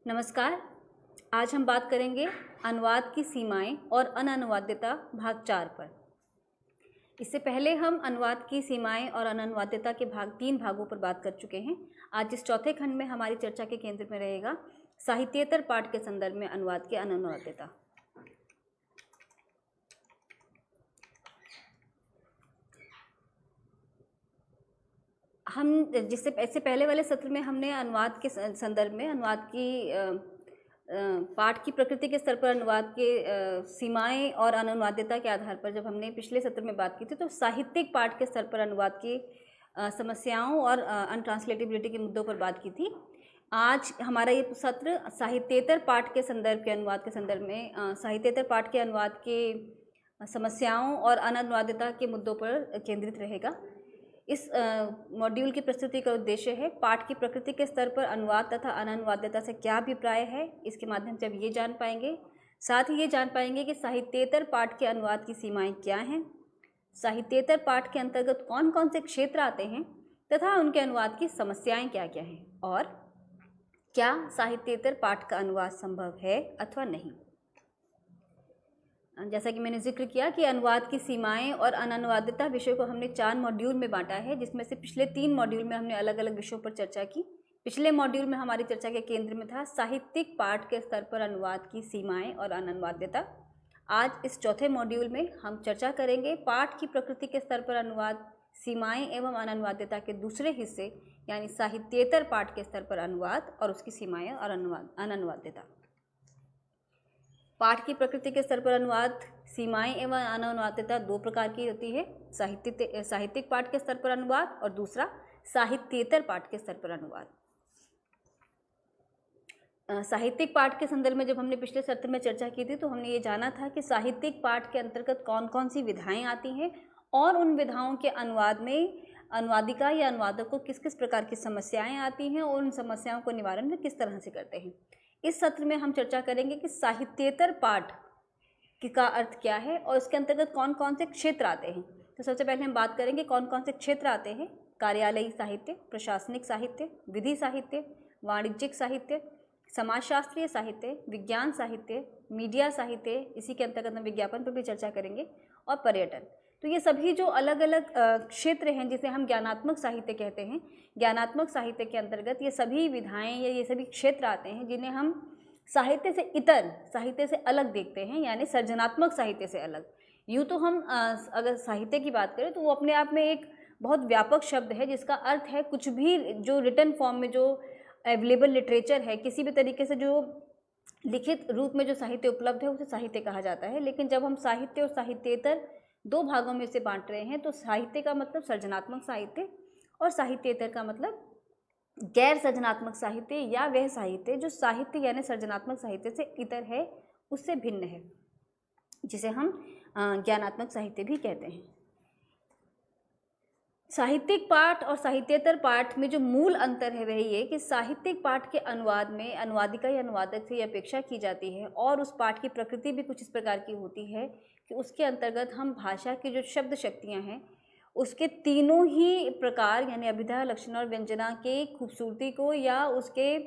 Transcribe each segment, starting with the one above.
नमस्कार। आज हम बात करेंगे अनुवाद की सीमाएं और अनअनुवाद्यता भाग 4 पर। इससे पहले हम अनुवाद की सीमाएं और अनअनुवाद्यता के 3 भागों पर बात कर चुके हैं। आज इस चौथे खंड में हमारी चर्चा के केंद्र में रहेगा साहित्येतर पाठ के संदर्भ में अनुवाद की अनअनुवाद्यता। हम इससे पहले वाले सत्र में हमने अनुवाद के संदर्भ में अनुवाद की पाठ की प्रकृति के स्तर पर अनुवाद के सीमाएं और अनअनुवाद्यता के आधार पर जब हमने पिछले सत्र में बात की थी तो साहित्यिक पाठ के स्तर पर अनुवाद की समस्याओं और अनट्रांसलेटेबिलिटी के मुद्दों पर बात की थी। आज हमारा ये सत्र साहित्येतर पाठ के संदर्भ के अनुवाद के संदर्भ में साहित्येतर पाठ के अनुवाद के समस्याओं और अनअनुवाद्यता के मुद्दों पर केंद्रित रहेगा। इस मॉड्यूल की प्रस्तुति का उद्देश्य है पाठ की प्रकृति के स्तर पर अनुवाद तथा अनअनुवाद्यता से क्या अभिप्राय है, इसके माध्यम से अब ये जान पाएंगे। साथ ही ये जान पाएंगे कि साहित्येतर पाठ के अनुवाद की सीमाएं क्या हैं, साहित्येतर पाठ के अंतर्गत कौन कौन से क्षेत्र आते हैं तथा उनके अनुवाद की समस्याएं क्या क्या हैं, और क्या साहित्येतर पाठ का अनुवाद संभव है अथवा नहीं। जैसा कि मैंने जिक्र किया कि अनुवाद की सीमाएं और अनअनुवाद्यता विषय को हमने 4 मॉड्यूल में बांटा है, जिसमें से पिछले 3 मॉड्यूल में हमने अलग अलग विषयों पर चर्चा की। पिछले मॉड्यूल में हमारी चर्चा के केंद्र में था साहित्यिक पाठ के स्तर पर अनुवाद की सीमाएं और अनअनुवाद्यता। आज इस चौथे मॉड्यूल में हम चर्चा करेंगे पाठ की प्रकृति के स्तर पर अनुवाद, सीमाएं एवं अनअनुवाद्यता के दूसरे हिस्से यानी साहित्येतर पाठ के स्तर पर अनुवाद और उसकी सीमाएं और अनअनुवाद्यता। पाठ की प्रकृति के स्तर पर अनुवाद, सीमाएं एवं अनअनुवाद्यता 2 प्रकार की होती है, साहित्यिक पाठ के स्तर पर अनुवाद और दूसरा साहित्येतर पाठ के स्तर पर अनुवाद। साहित्यिक पाठ के संदर्भ में जब हमने पिछले सत्र में चर्चा की थी तो हमने ये जाना था कि साहित्यिक पाठ के अंतर्गत कौन कौन सी विधाएं आती हैं और उन विधाओं के अनुवाद में अनुवादिका या अनुवादक को किस किस प्रकार की समस्याएं आती हैं और उन समस्याओं को निवारण में किस तरह से करते हैं। इस सत्र में हम चर्चा करेंगे कि साहित्येतर पाठ का अर्थ क्या है और उसके अंतर्गत कौन कौन से क्षेत्र आते हैं। तो सबसे पहले हम बात करेंगे कौन कौन से क्षेत्र आते हैं। कार्यालयी साहित्य, प्रशासनिक साहित्य, विधि साहित्य, वाणिज्यिक साहित्य, समाजशास्त्रीय साहित्य, विज्ञान साहित्य, मीडिया साहित्य, इसी के अंतर्गत हम विज्ञापन पर भी चर्चा करेंगे, और पर्यटन। तो ये सभी जो अलग अलग क्षेत्र हैं जिसे हम ज्ञानात्मक साहित्य कहते हैं, ज्ञानात्मक साहित्य के अंतर्गत ये सभी विधाएं या ये सभी क्षेत्र आते हैं जिन्हें हम साहित्य से इतर, साहित्य से अलग देखते हैं, यानी सर्जनात्मक साहित्य से अलग। यूँ तो हम अगर साहित्य की बात करें तो वो अपने आप में एक बहुत व्यापक शब्द है जिसका अर्थ है कुछ भी जो रिटन फॉर्म में जो अवेलेबल लिटरेचर है, किसी भी तरीके से जो लिखित रूप में जो साहित्य उपलब्ध है उसे साहित्य कहा जाता है। लेकिन जब हम साहित्य और साहित्येतर 2 भागों में से बांट रहे हैं तो साहित्य का मतलब सर्जनात्मक साहित्य और साहित्येतर का मतलब गैर सर्जनात्मक साहित्य या वह साहित्य जो साहित्य यानी सर्जनात्मक साहित्य से इतर है, उससे भिन्न है, जिसे हम ज्ञानात्मक साहित्य भी कहते हैं। साहित्यिक पाठ और साहित्येतर पाठ में जो मूल अंतर है वह ये कि साहित्यिक पाठ के अनुवाद में अनुवादिका या अनुवादक से ये अपेक्षा की जाती है और उस पाठ की प्रकृति भी कुछ इस प्रकार की होती है कि उसके अंतर्गत हम भाषा की जो शब्द शक्तियाँ हैं उसके तीनों ही प्रकार यानी अभिधा, लक्षण और व्यंजना के खूबसूरती को या उसके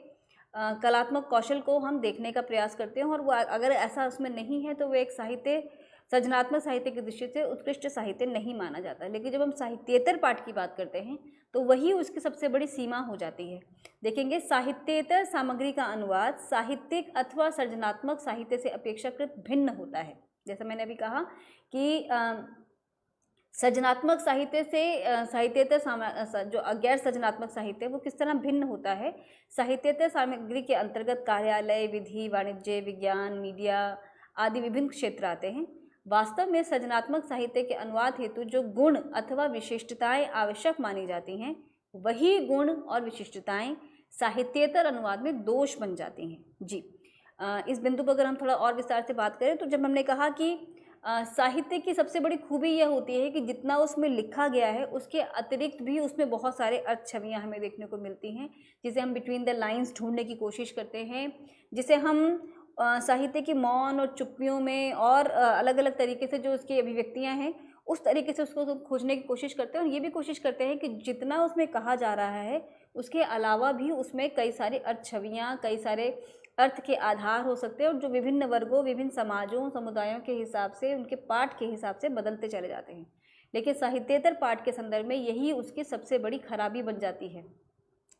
कलात्मक कौशल को हम देखने का प्रयास करते हैं, और वो अगर ऐसा उसमें नहीं है तो वो एक साहित्य सर्जनात्मक साहित्य की दृष्टि से उत्कृष्ट साहित्य नहीं माना जाता। लेकिन जब हम साहित्येतर पाठ की बात करते हैं तो वही उसकी सबसे बड़ी सीमा हो जाती है। देखेंगे साहित्येतर सामग्री का अनुवाद साहित्यिक अथवा सर्जनात्मक साहित्य से अपेक्षाकृत भिन्न होता है। जैसा मैंने अभी कहा कि सर्जनात्मक साहित्य से साहित्येतर जो गैर सर्जनात्मक साहित्य है वो किस तरह भिन्न होता है। साहित्येतर सामग्री के अंतर्गत कार्यालय, विधि, वाणिज्य, विज्ञान, मीडिया आदि विभिन्न क्षेत्र आते हैं। वास्तव में सर्जनात्मक साहित्य के अनुवाद हेतु जो गुण अथवा विशिष्टताएं आवश्यक मानी जाती हैं वही गुण और विशिष्टताएं साहित्येतर अनुवाद में दोष बन जाती हैं। जी, इस बिंदु पर अगर हम थोड़ा और विस्तार से बात करें तो जब हमने कहा कि साहित्य की सबसे बड़ी खूबी यह होती है कि जितना उसमें लिखा गया है उसके अतिरिक्त भी उसमें बहुत सारे अर्थ छवियाँ हमें देखने को मिलती हैं, जिसे हम बिटवीन द लाइंस ढूंढने की कोशिश करते हैं, जिसे हम साहित्य की मौन और चुप्पियों में और अलग अलग तरीके से जो उसकी अभिव्यक्तियाँ हैं उस तरीके से उसको खोजने की कोशिश करते हैं और ये भी कोशिश करते हैं कि जितना उसमें कहा जा रहा है उसके अलावा भी उसमें कई सारी अर्थ छवियाँ, कई सारे अर्थ के आधार हो सकते हैं और जो विभिन्न वर्गों, विभिन्न समाजों, समुदायों के हिसाब से, उनके पाठ के हिसाब से बदलते चले जाते हैं। लेकिन साहित्येतर पाठ के संदर्भ में यही उसकी सबसे बड़ी खराबी बन जाती है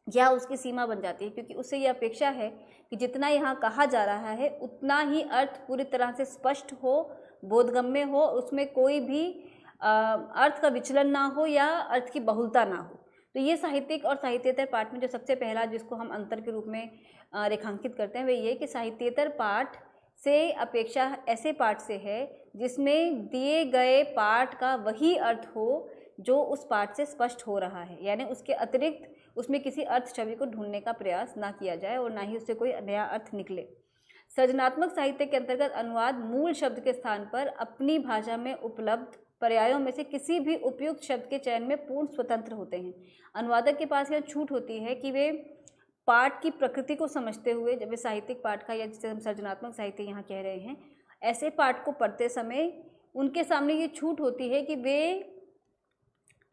या उसकी सीमा बन जाती है, क्योंकि उससे ये अपेक्षा है कि जितना यहाँ कहा जा रहा है उतना ही अर्थ पूरी तरह से स्पष्ट हो, बोधगम्य हो, उसमें कोई भी अर्थ का विचलन ना हो या अर्थ की बहुलता ना हो। तो ये साहित्यिक और साहित्येतर पाठ में जो सबसे पहला जिसको हम अंतर के रूप में रेखांकित करते हैं वह ये कि साहित्येतर पाठ से अपेक्षा ऐसे पाठ से है जिसमें दिए गए पाठ का वही अर्थ हो जो उस पाठ से स्पष्ट हो रहा है, यानी उसके अतिरिक्त उसमें किसी अर्थ छवि को ढूंढने का प्रयास ना किया जाए और ना ही उससे कोई नया अर्थ निकले। सृजनात्मक साहित्य के अंतर्गत अनुवाद मूल शब्द के स्थान पर अपनी भाषा में उपलब्ध पर्यायों में से किसी भी उपयुक्त शब्द के चयन में पूर्ण स्वतंत्र होते हैं। अनुवादक के पास यह छूट होती है कि वे पाठ की प्रकृति को समझते हुए, जब वे साहित्यिक पाठ का या जिसे हम सृजनात्मक साहित्य यहाँ कह रहे हैं, ऐसे पाठ को पढ़ते समय उनके सामने ये छूट होती है कि वे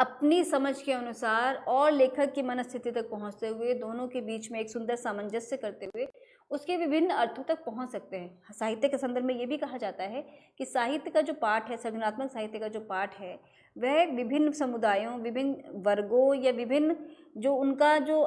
अपनी समझ के अनुसार और लेखक की मनस्थिति तक पहुँचते हुए, दोनों के बीच में एक सुंदर सामंजस्य करते हुए उसके विभिन्न अर्थों तक पहुंच सकते हैं। साहित्य के संदर्भ में ये भी कहा जाता है कि साहित्य का जो पाठ है, सृजनात्मक साहित्य का जो पाठ है, वह विभिन्न समुदायों, विभिन्न वर्गों या विभिन्न जो उनका जो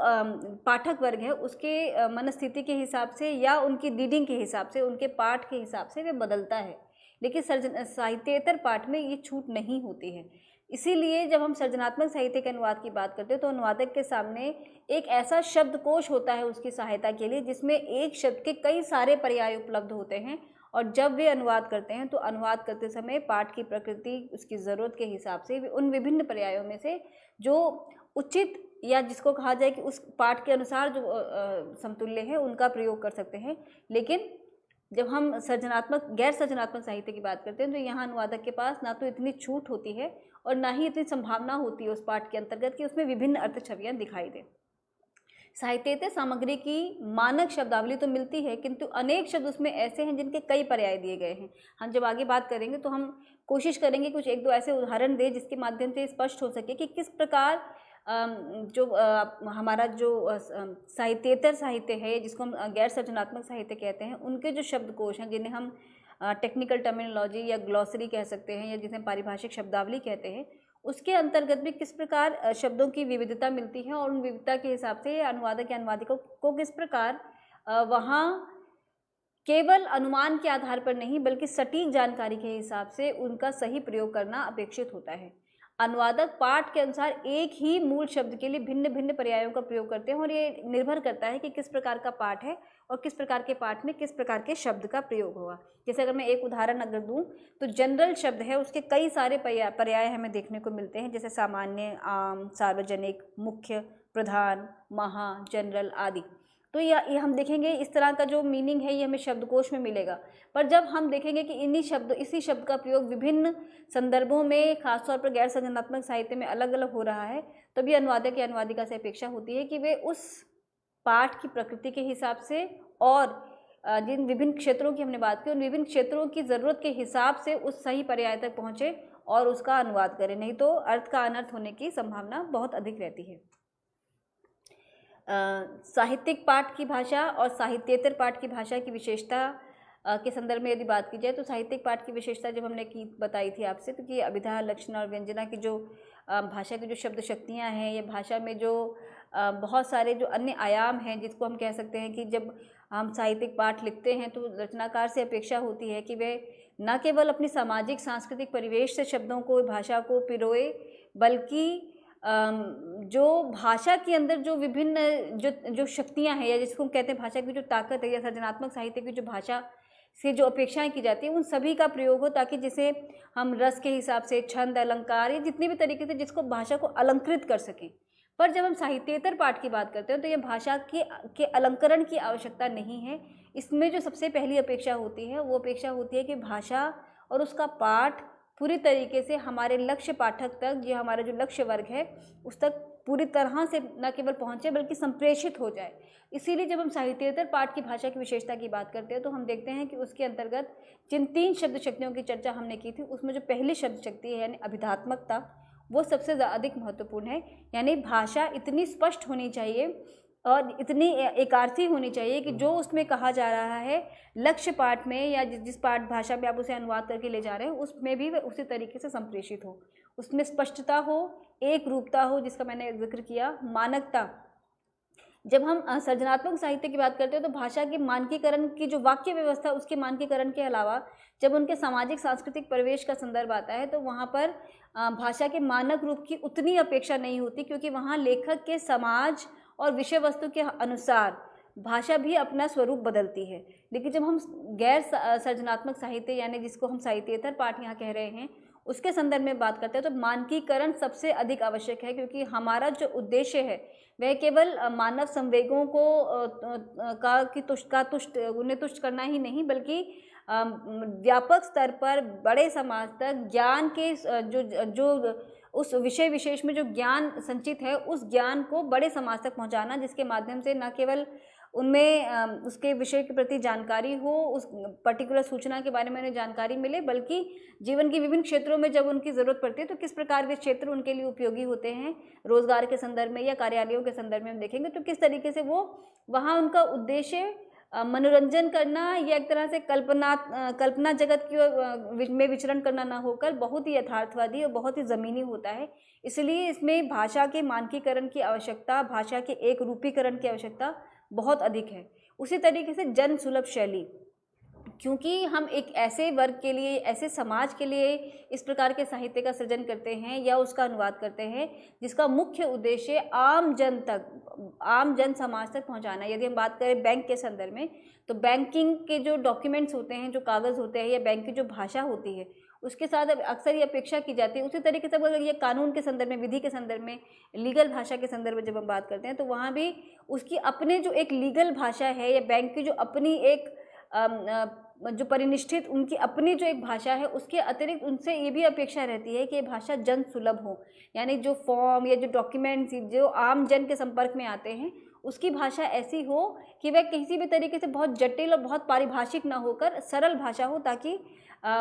पाठक वर्ग है उसके मनस्थिति के हिसाब से या उनकी रीडिंग के हिसाब से, उनके पाठ के हिसाब से वह बदलता है। लेकिन साहित्येतर पाठ में ये छूट नहीं होती है। इसीलिए जब हम सृजनात्मक साहित्य के अनुवाद की बात करते हैं तो अनुवादक के सामने एक ऐसा शब्दकोश होता है उसकी सहायता के लिए जिसमें एक शब्द के कई सारे पर्याय उपलब्ध होते हैं, और जब वे अनुवाद करते हैं तो अनुवाद करते समय पाठ की प्रकृति, उसकी ज़रूरत के हिसाब से उन विभिन्न पर्यायों में से जो उचित या जिसको कहा जाए कि उस पाठ के अनुसार जो समतुल्य है उनका प्रयोग कर सकते हैं। लेकिन जब हम गैर सृजनात्मक साहित्य की बात करते हैं तो यहाँ अनुवादक के पास ना तो इतनी छूट होती है और ना ही इतनी संभावना होती है उस पाठ के अंतर्गत कि उसमें विभिन्न अर्थ छवियाँ दिखाई दें। साहित्येतर सामग्री की मानक शब्दावली तो मिलती है, किंतु अनेक शब्द उसमें ऐसे हैं जिनके कई पर्याय दिए गए हैं। हम जब आगे बात करेंगे तो हम कोशिश करेंगे कुछ एक दो ऐसे उदाहरण दें जिसके माध्यम से स्पष्ट हो सके कि किस प्रकार हमारा जो साहित्येतर साहित्य है, जिसको हम गैर सृजनात्मक साहित्य कहते हैं, उनके जो शब्दकोश हैं जिन्हें हम टेक्निकल टर्मिनोलॉजी या ग्लॉसरी कह सकते हैं या जिसे पारिभाषिक शब्दावली कहते हैं, उसके अंतर्गत भी किस प्रकार शब्दों की विविधता मिलती है और उन विविधता के हिसाब से अनुवादक या अनुवादिका को किस प्रकार वहाँ केवल अनुमान के आधार पर नहीं बल्कि सटीक जानकारी के हिसाब से उनका सही प्रयोग करना अपेक्षित होता है। अनुवादक पाठ के अनुसार एक ही मूल शब्द के लिए भिन्न भिन्न पर्यायों का प्रयोग करते हैं और ये निर्भर करता है कि किस प्रकार का पाठ है और किस प्रकार के पाठ में किस प्रकार के शब्द का प्रयोग होगा। जैसे अगर मैं एक उदाहरण अगर दूं तो जनरल शब्द है उसके कई सारे पर्याय हमें देखने को मिलते हैं, जैसे सामान्य, आम, सार्वजनिक, मुख्य, प्रधान, महा, जनरल आदि। तो ये हम देखेंगे इस तरह का जो मीनिंग है ये हमें शब्दकोश में मिलेगा। पर जब हम देखेंगे कि इसी शब्द का प्रयोग विभिन्न संदर्भों में, खासतौर पर गैर सृजनात्मक साहित्य में अलग अलग हो रहा है, तभी अनुवादक या अनुवादिका से अपेक्षा होती है कि वे उस पाठ की प्रकृति के हिसाब से और जिन विभिन्न क्षेत्रों की हमने बात की उन विभिन्न क्षेत्रों की ज़रूरत के हिसाब से उस सही पर्याय तक पहुँचे और उसका अनुवाद करें, नहीं तो अर्थ का अनर्थ होने की संभावना बहुत अधिक रहती है। साहित्यिक पाठ की भाषा और साहित्येतर पाठ की भाषा की विशेषता के संदर्भ में यदि बात की जाए तो साहित्यिक पाठ की विशेषता जब हमने बताई थी आपसे, तो कि अभिधा, लक्षण और व्यंजना की जो भाषा की जो शब्द शक्तियाँ हैं या भाषा में जो बहुत सारे जो अन्य आयाम हैं, जिसको हम कह सकते हैं कि जब हम साहित्यिक पाठ लिखते हैं तो रचनाकार से अपेक्षा होती है कि वे न केवल अपनी सामाजिक सांस्कृतिक परिवेश से शब्दों को, भाषा को पिरोए, बल्कि जो भाषा के अंदर जो विभिन्न जो शक्तियाँ हैं या जिसको हम कहते हैं भाषा की जो ताकत है या सृजनात्मक साहित्य की जो भाषा से जो अपेक्षाएं की जाती हैं उन सभी का प्रयोग हो, ताकि जिसे हम रस के हिसाब से, छंद, अलंकार या जितनी भी तरीके से जिसको भाषा को अलंकृत कर सकें। पर जब हम साहित्येतर पाठ की बात करते हैं तो ये भाषा के अलंकरण की आवश्यकता नहीं है। इसमें जो सबसे पहली अपेक्षा होती है वो अपेक्षा होती है कि भाषा और उसका पाठ पूरी तरीके से हमारे लक्ष्य पाठक तक, जो हमारा जो लक्ष्य वर्ग है, उस तक पूरी तरह से न केवल पहुँचे बल्कि संप्रेषित हो जाए। इसीलिए जब हम साहित्येतर पाठ की भाषा की विशेषता की बात करते हैं तो हम देखते हैं कि उसके अंतर्गत जिन 3 शब्द शक्तियों की चर्चा हमने की थी उसमें जो पहली शब्द शक्ति है यानी अभिधात्मकता, वो सबसे अधिक महत्वपूर्ण है। यानी भाषा इतनी स्पष्ट होनी चाहिए और इतनी एकार्थी होनी चाहिए कि जो उसमें कहा जा रहा है लक्ष्य पाठ में या जिस पाठ भाषा में आप उसे अनुवाद करके ले जा रहे हैं उसमें भी वह उसी तरीके से संप्रेषित हो, उसमें स्पष्टता हो, एक रूपता हो, जिसका मैंने जिक्र किया, मानकता। जब हम सृजनात्मक साहित्य की बात करते हैं तो भाषा के मानकीकरण की जो वाक्य व्यवस्था उसके मानकीकरण के अलावा जब उनके सामाजिक सांस्कृतिक परिवेश का संदर्भ आता है तो वहाँ पर भाषा के मानक रूप की उतनी अपेक्षा नहीं होती, क्योंकि वहाँ लेखक के समाज और विषय वस्तु के अनुसार भाषा भी अपना स्वरूप बदलती है। लेकिन जब हम गैर सृजनात्मक साहित्य यानी जिसको हम साहित्येतर पाठ यहाँ कह रहे हैं उसके संदर्भ में बात करते हैं तो मानकीकरण सबसे अधिक आवश्यक है, क्योंकि हमारा जो उद्देश्य है वह केवल मानव संवेगों को उन्हें तुष्ट करना ही नहीं, बल्कि व्यापक स्तर पर बड़े समाज तक ज्ञान के जो उस विषय विशेष में जो ज्ञान संचित है उस ज्ञान को बड़े समाज तक पहुंचाना, जिसके माध्यम से न केवल उनमें उसके विषय के प्रति जानकारी हो, उस पर्टिकुलर सूचना के बारे में उन्हें जानकारी मिले, बल्कि जीवन के विभिन्न क्षेत्रों में जब उनकी ज़रूरत पड़ती है तो किस प्रकार के क्षेत्र उनके लिए उपयोगी होते हैं, रोजगार के संदर्भ में या कार्यालयों के संदर्भ में हम देखेंगे तो किस तरीके से वो वहाँ उनका उद्देश्य मनोरंजन करना या एक तरह से कल्पना जगत की में विचरण करना ना होकर बहुत ही यथार्थवादी और बहुत ही ज़मीनी होता है। इसलिए इसमें भाषा के मानकीकरण की आवश्यकता, भाषा के एक रूपीकरण की आवश्यकता बहुत अधिक है। उसी तरीके से जन सुलभ शैली, क्योंकि हम एक ऐसे वर्ग के लिए, ऐसे समाज के लिए इस प्रकार के साहित्य का सृजन करते हैं या उसका अनुवाद करते हैं जिसका मुख्य उद्देश्य आम जन तक, आम जन समाज तक पहुंचाना। यदि हम बात करें बैंक के संदर्भ में तो बैंकिंग के जो डॉक्यूमेंट्स होते हैं, जो कागज़ होते हैं या बैंक की जो भाषा होती है उसके साथ अब अक्सर ये अपेक्षा की जाती है। उसी तरीके से अगर ये कानून के संदर्भ में, विधि के संदर्भ में, लीगल भाषा के संदर्भ में जब हम बात करते हैं तो वहाँ भी उसकी अपने जो एक लीगल भाषा है या बैंक की जो अपनी एक जो परिनिष्ठित उनकी अपनी जो एक भाषा है उसके अतिरिक्त उनसे ये भी अपेक्षा रहती है कि ये भाषा जन सुलभ हो, यानी जो फॉर्म या जो डॉक्यूमेंट्स जो आम जन के संपर्क में आते हैं उसकी भाषा ऐसी हो कि वह किसी भी तरीके से बहुत जटिल और बहुत पारिभाषिक ना होकर सरल भाषा हो, ताकि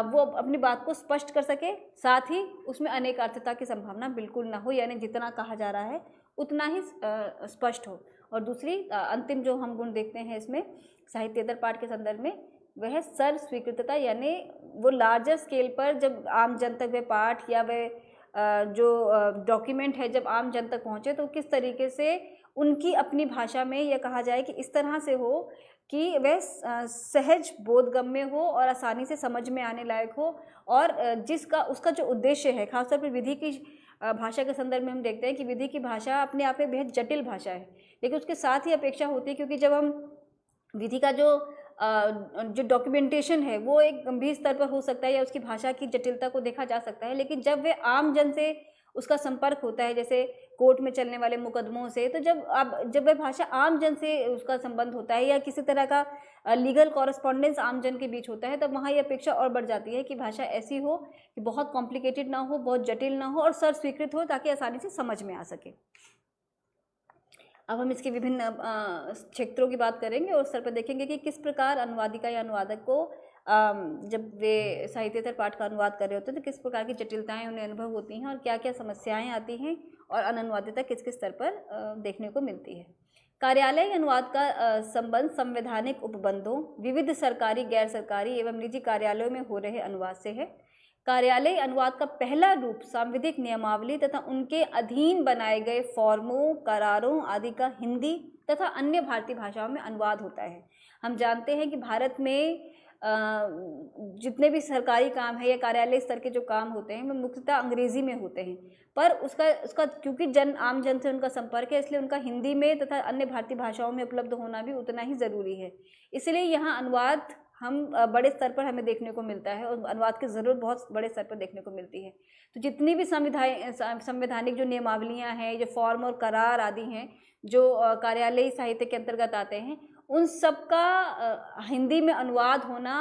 वो अपनी बात को स्पष्ट कर सके, साथ ही उसमें अनेकार्थता की संभावना बिल्कुल ना हो, यानी जितना कहा जा रहा है उतना ही स्पष्ट हो। और दूसरी अंतिम जो हम गुण देखते हैं इसमें साहित्येतर पाठ के संदर्भ में वह सर्व स्वीकृतता, यानी वो लार्जर स्केल पर जब आम जन तक वह पाठ या वह जो डॉक्यूमेंट है जब आम जन तक पहुँचे तो किस तरीके से उनकी अपनी भाषा में यह कहा जाए कि इस तरह से हो कि वह सहज बोधगम्य हो और आसानी से समझ में आने लायक हो, और जिसका उसका जो उद्देश्य है, खासतौर पर विधि की भाषा के संदर्भ में हम देखते हैं कि विधि की भाषा अपने आप में बेहद जटिल भाषा है, लेकिन उसके साथ ही अपेक्षा होती है, क्योंकि जब हम विधि का जो डॉक्यूमेंटेशन है वो एक गंभीर स्तर पर हो सकता है या उसकी भाषा की जटिलता को देखा जा सकता है, लेकिन जब वे आम जन से उसका संपर्क होता है, जैसे कोर्ट में चलने वाले मुकदमों से, तो जब वह भाषा आम जन से उसका संबंध होता है या किसी तरह का लीगल कॉरेस्पॉन्डेंस आम जन के बीच होता है, तब वहाँ ये अपेक्षा और बढ़ जाती है कि भाषा ऐसी हो कि बहुत कॉम्प्लिकेटेड ना हो, बहुत जटिल ना हो और सर्व स्वीकृत हो, ताकि आसानी से समझ में आ सके। अब हम इसके विभिन्न क्षेत्रों की बात करेंगे और स्तर पर देखेंगे कि किस प्रकार अनुवादिका या अनुवादक को जब वे साहित्येतर पाठ का अनुवाद कर रहे होते हैं तो किस प्रकार की जटिलताएं उन्हें अनुभव होती हैं और क्या क्या समस्याएं आती हैं और अनुवादिता किस किस स्तर पर देखने को मिलती है। कार्यालय अनुवाद का संबंध संवैधानिक उपबंधों, विविध सरकारी, गैर सरकारी एवं निजी कार्यालयों में हो रहे अनुवाद से है। कार्यालय अनुवाद का पहला रूप सांविधिक नियमावली तथा उनके अधीन बनाए गए फॉर्मों, करारों आदि का हिंदी तथा अन्य भारतीय भाषाओं में अनुवाद होता है। हम जानते हैं कि भारत में जितने भी सरकारी काम है या कार्यालय स्तर के जो काम होते हैं वो मुख्यतः अंग्रेजी में होते हैं, पर उसका क्योंकि आम जन से उनका संपर्क है, इसलिए उनका हिंदी में तथा अन्य भारतीय भाषाओं में उपलब्ध होना भी उतना ही ज़रूरी है। इसलिए यहाँ अनुवाद हम बड़े स्तर पर हमें देखने को मिलता है और अनुवाद की ज़रूरत बहुत बड़े स्तर पर देखने को मिलती है। तो जितनी भी संवैधानिक जो नियमावलियाँ हैं, जो फॉर्म और करार आदि हैं जो कार्यालयी साहित्य के अंतर्गत आते हैं, उन सब का हिंदी में अनुवाद होना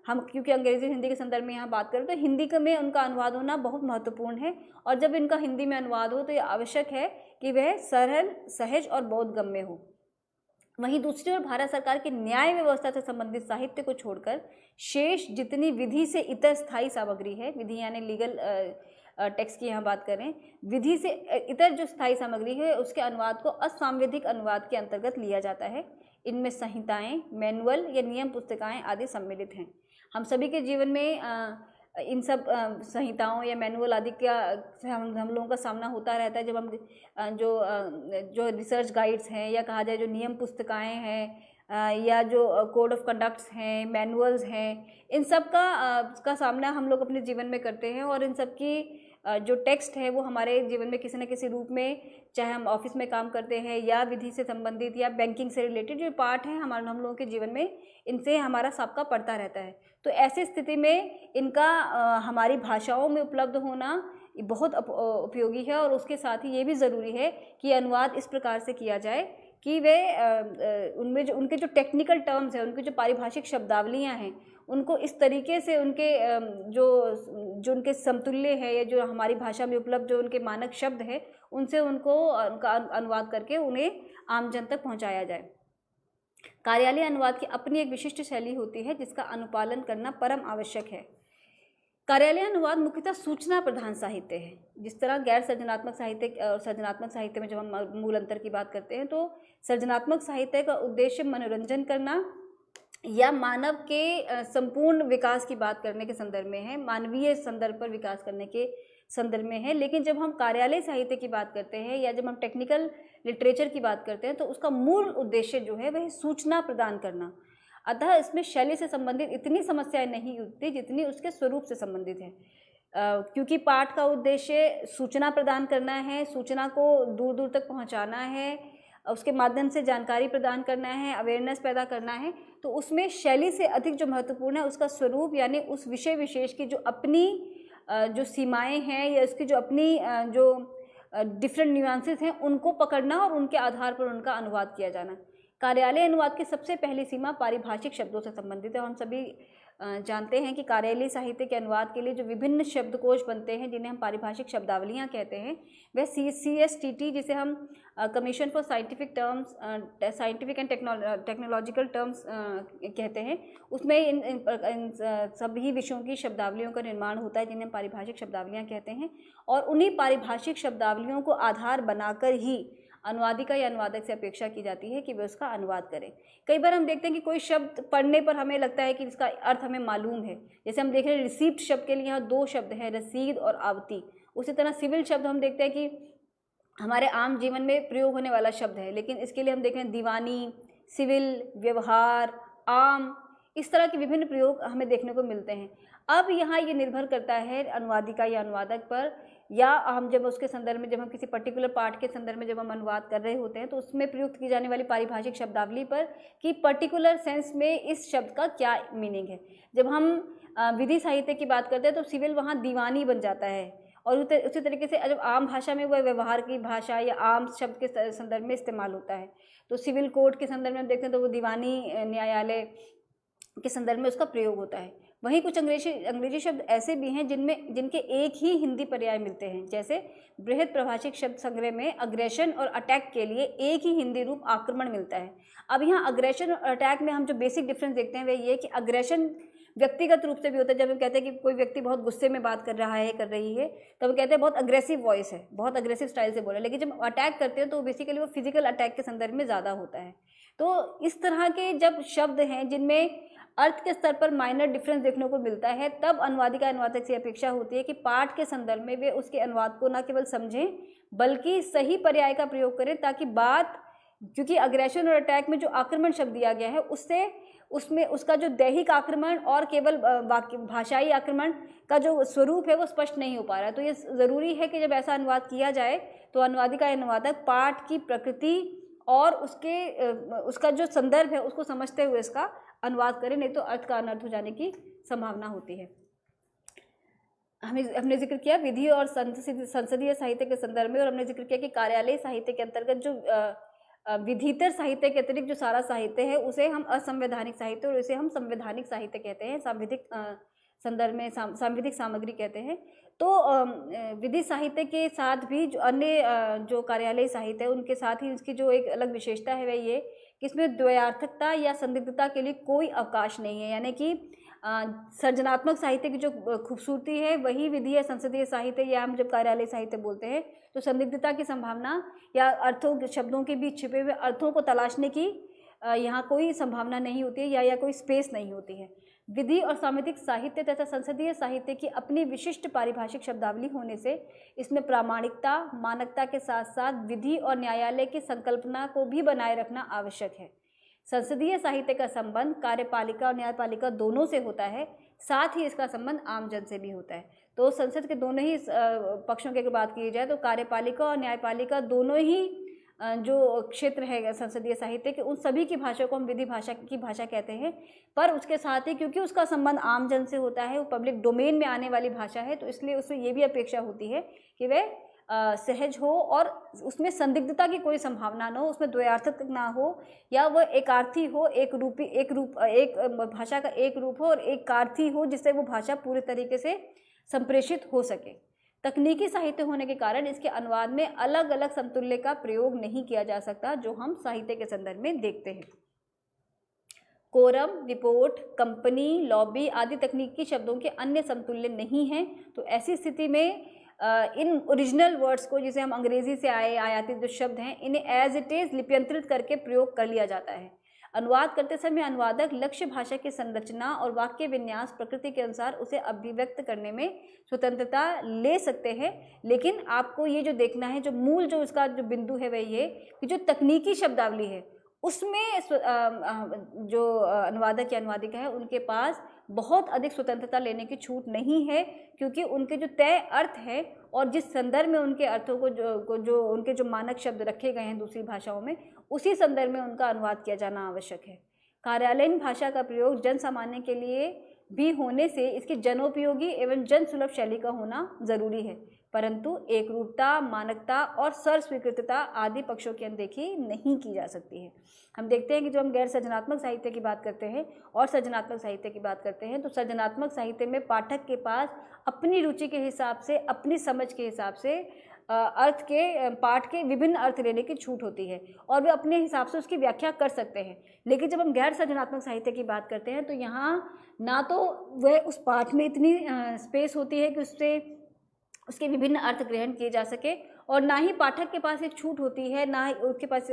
हम क्योंकि अंग्रेजी हिंदी के संदर्भ में यहाँ बात करें तो हिंदी में उनका अनुवाद होना बहुत महत्वपूर्ण है, और जब इनका हिंदी में अनुवाद हो तो ये आवश्यक है कि वह सरल, सहज और बोधगम्य हो। वहीं दूसरी ओर भारत सरकार की न्याय व्यवस्था से संबंधित साहित्य को छोड़कर शेष जितनी विधि से इतर स्थायी सामग्री है, विधि यानी लीगल टेक्स्ट की यहाँ बात करें, विधि से इतर जो स्थायी सामग्री है उसके अनुवाद को असंवैधिक अनुवाद के अंतर्गत लिया जाता है। इनमें संहिताएं, मैनुअल या नियम पुस्तिकाएं आदि सम्मिलित हैं। हम सभी के जीवन में इन सब संहिताओं या मैनुअल आदि का हम लोगों का सामना होता रहता है। जब हम जो रिसर्च गाइड्स हैं या कहा जाए जो नियम पुस्तिकाएं हैं या जो कोड ऑफ कंडक्ट्स हैं, मैनुअल्स हैं, इन सब का सामना हम लोग अपने जीवन में करते हैं, और इन सब की जो टेक्स्ट है वो हमारे जीवन में किसी न किसी रूप में, चाहे हम ऑफिस में काम करते हैं या विधि से संबंधित या बैंकिंग से रिलेटेड जो पार्ट हैं हम लोगों के जीवन में, इनसे हमारा सबका पड़ता रहता है। तो ऐसी स्थिति में इनका हमारी भाषाओं में उपलब्ध होना बहुत उपयोगी है, और उसके साथ ही ये भी ज़रूरी है कि अनुवाद इस प्रकार से किया जाए कि वे उनमें जो उनके जो टेक्निकल टर्म्स हैं, उनकी जो पारिभाषिक शब्दावलियाँ हैं, उनको इस तरीके से उनके जो उनके समतुल्य है या जो हमारी भाषा में उपलब्ध जो उनके मानक शब्द हैं, उनसे उनका अनुवाद करके उन्हें आम जन तक पहुँचाया जाए। कार्यालय अनुवाद की अपनी एक विशिष्ट शैली होती है जिसका अनुपालन करना परम आवश्यक है। कार्यालय अनुवाद मुख्यतः सूचना प्रधान साहित्य है। जिस तरह गैर सृजनात्मक साहित्य और सृजनात्मक साहित्य में जब हम मूल अंतर की बात करते हैं, तो सृजनात्मक साहित्य का उद्देश्य मनोरंजन करना या मानव के संपूर्ण विकास की बात करने के संदर्भ में है, मानवीय संदर्भ पर विकास करने के संदर्भ में है। लेकिन जब हम कार्यालय साहित्य की बात करते हैं या जब हम टेक्निकल लिटरेचर की बात करते हैं, तो उसका मूल उद्देश्य जो है वह सूचना प्रदान करना। अतः इसमें शैली से संबंधित इतनी समस्याएं नहीं उठती जितनी उसके स्वरूप से संबंधित है, क्योंकि पाठ का उद्देश्य सूचना प्रदान करना है, सूचना को दूर दूर तक पहुंचाना है, उसके माध्यम से जानकारी प्रदान करना है, अवेयरनेस पैदा करना है। तो उसमें शैली से अधिक जो महत्वपूर्ण है उसका स्वरूप, यानी उस विषय विशेष की जो अपनी जो सीमाएं हैं या उसकी जो अपनी जो डिफरेंट न्यूआंसेस हैं, उनको पकड़ना और उनके आधार पर उनका अनुवाद किया जाना। कार्यालय अनुवाद की सबसे पहली सीमा पारिभाषिक शब्दों से संबंधित है। हम सभी जानते हैं कि कार्यालय साहित्य के अनुवाद के लिए जो विभिन्न शब्दकोश बनते हैं, जिन्हें हम पारिभाषिक शब्दावलियां कहते हैं, वह CSTT, जिसे हम commission for scientific terms, scientific and technological terms कहते हैं, उसमें इन सभी विषयों की शब्दावलियों का निर्माण होता है, जिन्हें हम पारिभाषिक शब्दावलियां कहते हैं। और उन्हीं पारिभाषिक शब्दावलियों को आधार बनाकर ही अनुवादिका या अनुवादक से अपेक्षा की जाती है कि वे उसका अनुवाद करें। कई बार हम देखते हैं कि कोई शब्द पढ़ने पर हमें लगता है कि इसका अर्थ हमें मालूम है। जैसे हम देख रहे हैं रिसीप्ट शब्द के लिए यहाँ 2 शब्द हैं, रसीद और आवती। उसी तरह सिविल शब्द हम देखते हैं कि हमारे आम जीवन में प्रयोग होने वाला शब्द है, लेकिन इसके लिए हम देख रहे हैं दीवानी, सिविल, व्यवहार, आम, इस तरह के विभिन्न प्रयोग हमें देखने को मिलते हैं। अब यहाँ ये निर्भर करता है अनुवादिका या अनुवादक पर, या हम जब उसके संदर्भ में, जब हम किसी पर्टिकुलर पार्ट के संदर्भ में जब हम अनुवाद कर रहे होते हैं, तो उसमें प्रयुक्त की जाने वाली पारिभाषिक शब्दावली पर कि पर्टिकुलर सेंस में इस शब्द का क्या मीनिंग है। जब हम विधि साहित्य की बात करते हैं तो सिविल वहाँ दीवानी बन जाता है, और उसी तरीके से जब आम भाषा में वह व्यवहार की भाषा या आम शब्द के संदर्भ में इस्तेमाल होता है, तो सिविल कोर्ट के संदर्भ में हम देखते हैं तो वो दीवानी न्यायालय के संदर्भ में उसका प्रयोग होता है। वहीं कुछ अंग्रेजी शब्द ऐसे भी हैं जिनके एक ही हिंदी पर्याय मिलते हैं। जैसे बृहद प्रभाषिक शब्द संग्रह में अग्रेशन और अटैक के लिए एक ही हिंदी रूप आक्रमण मिलता है। अब यहाँ अग्रेशन और अटैक में हम जो बेसिक डिफरेंस देखते हैं वह ये कि अग्रेशन व्यक्तिगत रूप से भी होता है। जब हम कहते हैं कि कोई व्यक्ति बहुत गुस्से में बात कर रहा है, कर रही है, तो हम कहते हैं बहुत अग्रेसिव वॉइस है, बहुत अग्रेसिव स्टाइल से बोला। लेकिन जब अटैक करते हैं तो बेसिकली वो फिजिकल अटैक के संदर्भ में ज़्यादा होता है। तो इस तरह के जब शब्द हैं जिनमें अर्थ के स्तर पर माइनर डिफरेंस देखने को मिलता है, तब अनुवादिका अनुवादक से अपेक्षा होती है कि पाठ के संदर्भ में वे उसके अनुवाद को न केवल समझें बल्कि सही पर्याय का प्रयोग करें, ताकि बात, क्योंकि अग्रेशन और अटैक में जो आक्रमण शब्द दिया गया है उसमें उसका जो दैहिक आक्रमण और केवल भाषाई आक्रमण का जो स्वरूप है वो स्पष्ट नहीं हो पा रहा है। तो ये ज़रूरी है कि जब ऐसा अनुवाद किया जाए तो अनुवादिका अनुवादक पाठ की प्रकृति और उसका जो संदर्भ है उसको समझते हुए इसका अनुवाद करें, नहीं तो अर्थ का अनर्थ हो जाने की संभावना होती है। हमने जिक्र किया विधि और संसदीय साहित्य के संदर्भ में, और हमने जिक्र किया कि कार्यालय साहित्य के अंतर्गत जो विधितर साहित्य के अतिरिक्त जो सारा साहित्य है उसे हम असंवैधानिक साहित्य और इसे हम संवैधानिक साहित्य कहते हैं, सांविधिक संदर्भ में सांविधिक सामग्री कहते हैं। तो विधि साहित्य के साथ भी जो अन्य जो कार्यालय साहित्य है उनके साथ ही इसकी जो एक अलग विशेषता है वह ये कि इसमें द्वयार्थकता या संदिग्धता के लिए कोई अवकाश नहीं है, यानी कि सृजनात्मक साहित्य की जो खूबसूरती है वही विधि या संसदीय साहित्य या हम जब कार्यालय साहित्य बोलते हैं तो संदिग्धता की संभावना या अर्थों शब्दों के बीच छिपे हुए अर्थों को तलाशने की यहाँ कोई संभावना नहीं होती है या कोई स्पेस नहीं होती है। विधि और सामयिक साहित्य तथा संसदीय साहित्य की अपनी विशिष्ट पारिभाषिक शब्दावली होने से इसमें प्रामाणिकता मानकता के साथ साथ विधि और न्यायालय की संकल्पना को भी बनाए रखना आवश्यक है। संसदीय साहित्य का संबंध कार्यपालिका और न्यायपालिका दोनों से होता है, साथ ही इसका संबंध आम जन से भी होता है। तो संसद के दोनों ही पक्षों की अगर बात की जाए तो कार्यपालिका और न्यायपालिका दोनों ही जो क्षेत्र है संसदीय साहित्य के उन सभी की भाषा को हम विधि भाषा की भाषा कहते हैं। पर उसके साथ ही क्योंकि उसका संबंध आम जन से होता है, वो पब्लिक डोमेन में आने वाली भाषा है, तो इसलिए उससे ये भी अपेक्षा होती है कि वह सहज हो और उसमें संदिग्धता की कोई संभावना न हो, उसमें द्वयार्थक ना हो या वह एकार्थी हो, एक भाषा का एक रूप हो और एक कार्थी हो जिससे वो भाषा पूरी तरीके से संप्रेषित हो सके। तकनीकी साहित्य होने के कारण इसके अनुवाद में अलग अलग समतुल्य का प्रयोग नहीं किया जा सकता जो हम साहित्य के संदर्भ में देखते हैं। कोरम, रिपोर्ट, कंपनी, लॉबी आदि तकनीकी शब्दों के अन्य समतुल्य नहीं हैं। तो ऐसी स्थिति में इन ओरिजिनल वर्ड्स को, जिसे हम अंग्रेजी से आयातित जो शब्द हैं, इन्हें एज इट इज लिप्यंतरित करके प्रयोग कर लिया जाता है। अनुवाद करते समय अनुवादक लक्ष्य भाषा की संरचना और वाक्य विन्यास प्रकृति के अनुसार उसे अभिव्यक्त करने में स्वतंत्रता ले सकते हैं, लेकिन आपको ये जो देखना है, जो मूल जो इसका जो बिंदु है वह ये कि जो तकनीकी शब्दावली है उसमें जो अनुवादक या अनुवादिका है उनके पास बहुत अधिक स्वतंत्रता लेने की छूट नहीं है, क्योंकि उनके जो तय अर्थ है और जिस संदर्भ में उनके अर्थों को जो उनके जो मानक शब्द रखे गए हैं दूसरी भाषाओं में, उसी संदर्भ में उनका अनुवाद किया जाना आवश्यक है। कार्यालयीन भाषा का प्रयोग जन सामान्य के लिए भी होने से इसकी जनोपयोगी एवं जन सुलभ शैली का होना जरूरी है, परंतु एकरूपता, मानकता और सर्वस्वीकृतता आदि पक्षों की अनदेखी नहीं की जा सकती है। हम देखते हैं कि जो हम गैर सृजनात्मक साहित्य की बात करते हैं और सृजनात्मक साहित्य की बात करते हैं, तो सृजनात्मक साहित्य में पाठक के पास अपनी रुचि के हिसाब से, अपनी समझ के हिसाब से अर्थ के पाठ के विभिन्न अर्थ लेने की छूट होती है और वे अपने हिसाब से उसकी व्याख्या कर सकते हैं। लेकिन जब हम गैर सृजनात्मक साहित्य की बात करते हैं तो यहाँ ना तो वह उस पाठ में इतनी स्पेस होती है कि उसके विभिन्न अर्थ ग्रहण किए जा सके, और ना ही पाठक के पास एक छूट होती है, ना ही उसके पास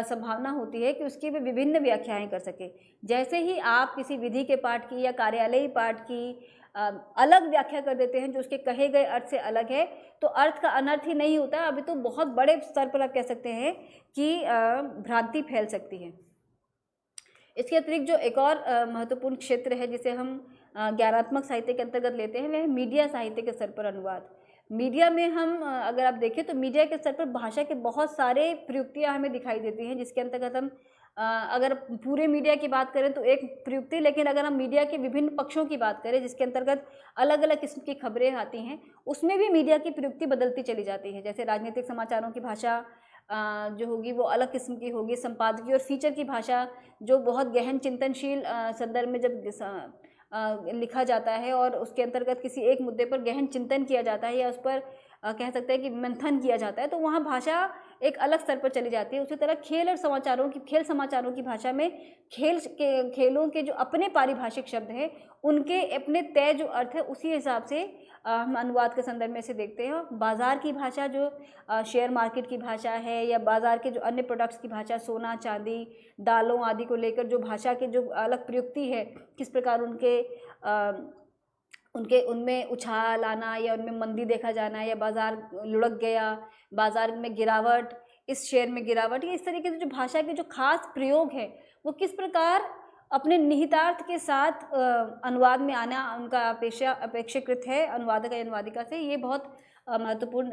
संभावना होती है कि उसकी वे विभिन्न व्याख्याएं कर सके। जैसे ही आप किसी विधि के पाठ की या कार्यालयी पाठ की अलग व्याख्या कर देते हैं जो उसके कहे गए अर्थ से अलग है, तो अर्थ का अनर्थ ही नहीं होता, अभी तो बहुत बड़े स्तर पर आप कह सकते हैं कि भ्रांति फैल सकती है। इसके अतिरिक्त जो एक और महत्वपूर्ण क्षेत्र है जिसे हम ज्ञानात्मक साहित्य के अंतर्गत लेते हैं, वह है मीडिया साहित्य के स्तर पर अनुवाद। मीडिया में हम अगर आप देखें तो मीडिया के स्तर पर भाषा के बहुत सारे प्रयुक्तियाँ हमें दिखाई देती हैं, जिसके अंतर्गत हम अगर पूरे मीडिया की बात करें तो एक प्रयुक्ति, लेकिन अगर हम मीडिया के विभिन्न पक्षों की बात करें जिसके अंतर्गत अलग अलग किस्म की खबरें आती हैं, उसमें भी मीडिया की प्रयुक्ति बदलती चली जाती है। जैसे राजनीतिक समाचारों की भाषा जो होगी वो अलग किस्म की होगी, संपादकीय और फीचर की भाषा जो बहुत गहन चिंतनशील संदर्भ में जब लिखा जाता है और उसके अंतर्गत किसी एक मुद्दे पर गहन चिंतन किया जाता है या उस पर कह सकते हैं कि मंथन किया जाता है, तो वहाँ भाषा एक अलग स्तर पर चली जाती है। उसी तरह खेल समाचारों की भाषा में खेलों के जो अपने पारिभाषिक शब्द हैं उनके अपने तय जो अर्थ है उसी हिसाब से हम अनुवाद के संदर्भ में से देखते हैं। बाज़ार की भाषा जो शेयर मार्केट की भाषा है या बाज़ार के जो अन्य प्रोडक्ट्स की भाषा, सोना चांदी दालों आदि को लेकर जो भाषा की जो अलग प्रयुक्ति है, किस प्रकार उनमें उछाल आना या उनमें मंदी देखा जाना या बाज़ार लुढ़क गया, बाज़ार में गिरावट, इस शेयर में गिरावट, ये इस तरीके से जो भाषा के जो खास प्रयोग है वो किस प्रकार अपने निहितार्थ के साथ अनुवाद में आना उनका अपेक्षाकृत है अनुवादक या अनुवादिका से। ये बहुत महत्वपूर्ण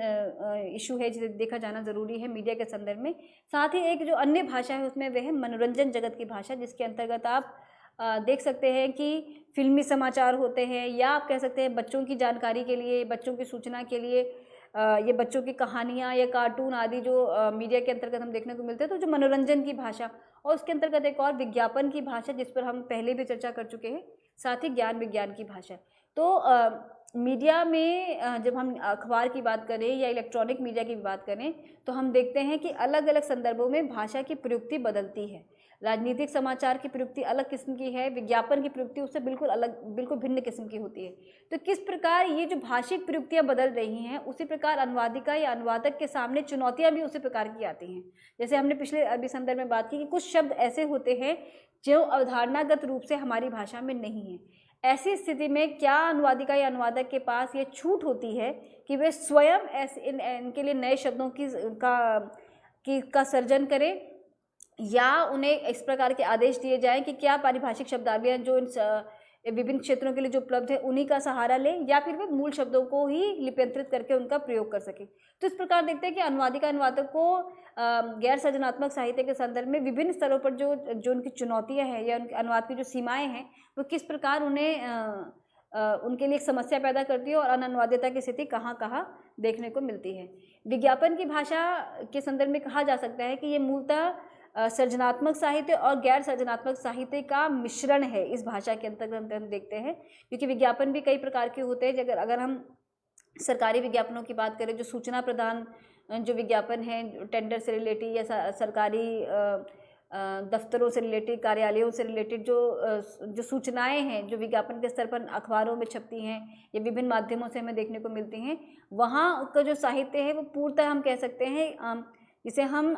इशू है जिसे देखा जाना ज़रूरी है मीडिया के संदर्भ में। साथ ही एक जो अन्य भाषा है उसमें वह है मनोरंजन जगत की भाषा, जिसके अंतर्गत आप देख सकते हैं कि फिल्मी समाचार होते हैं या आप कह सकते हैं बच्चों की जानकारी के लिए, बच्चों की सूचना के लिए ये बच्चों की कहानियाँ या कार्टून आदि जो मीडिया के अंतर्गत हम देखने को मिलते हैं, तो जो मनोरंजन की भाषा, और उसके अंतर्गत एक और विज्ञापन की भाषा जिस पर हम पहले भी चर्चा कर चुके हैं, साथ ही ज्ञान विज्ञान की भाषा। तो मीडिया में जब हम अखबार की बात करें या इलेक्ट्रॉनिक मीडिया की बात करें, तो हम देखते हैं कि अलग अलग संदर्भों में भाषा की प्रयुक्ति बदलती है। राजनीतिक समाचार की प्रयुक्ति अलग किस्म की है, विज्ञापन की प्रयुक्ति उससे बिल्कुल अलग, बिल्कुल भिन्न किस्म की होती है। तो किस प्रकार ये जो भाषिक प्रयुक्तियाँ बदल रही हैं, उसी प्रकार अनुवादिका या अनुवादक के सामने चुनौतियाँ भी उसी प्रकार की आती हैं। जैसे हमने पिछले अभी संदर्भ में बात की कि कुछ शब्द ऐसे होते हैं जो अवधारणागत रूप से हमारी भाषा में नहीं है। ऐसी स्थिति में क्या अनुवादिका या अनुवादक के पास ये छूट होती है कि वे स्वयं ऐसे इनके लिए नए शब्दों का सर्जन करें, या उन्हें इस प्रकार के आदेश दिए जाएं कि क्या पारिभाषिक शब्दावलियाँ जो विभिन्न क्षेत्रों के लिए जो उपलब्ध है उन्हीं का सहारा लें, या फिर वे मूल शब्दों को ही लिप्यंतरित करके उनका प्रयोग कर सकें। तो इस प्रकार देखते हैं कि अनुवादिका अनुवादक को गैर सृजनात्मक साहित्य के संदर्भ में विभिन्न स्तरों पर जो उनकी चुनौतियां हैं या उनके अनुवाद की जो सीमाएं हैं, वो किस प्रकार उनके लिए एक समस्या पैदा करती है, और अननुवादिता की स्थिति कहाँ कहाँ देखने को मिलती है। विज्ञापन की भाषा के संदर्भ में कहा जा सकता है कि ये मूलतः सृजनात्मक साहित्य और गैर सृजनात्मक साहित्य का मिश्रण है। इस भाषा के अंतर्गत हम देखते हैं, क्योंकि विज्ञापन भी कई प्रकार के होते हैं। अगर हम सरकारी विज्ञापनों की बात करें, जो सूचना प्रदान जो विज्ञापन हैं, टेंडर से रिलेटेड या सरकारी दफ्तरों से रिलेटेड, कार्यालयों से रिलेटेड जो सूचनाएं हैं, जो विज्ञापन के स्तर पर अखबारों में छपती हैं या विभिन्न माध्यमों से हमें देखने को मिलती हैं, वहाँ का जो साहित्य है वो पूर्णतः हम कह सकते हैं जिसे हम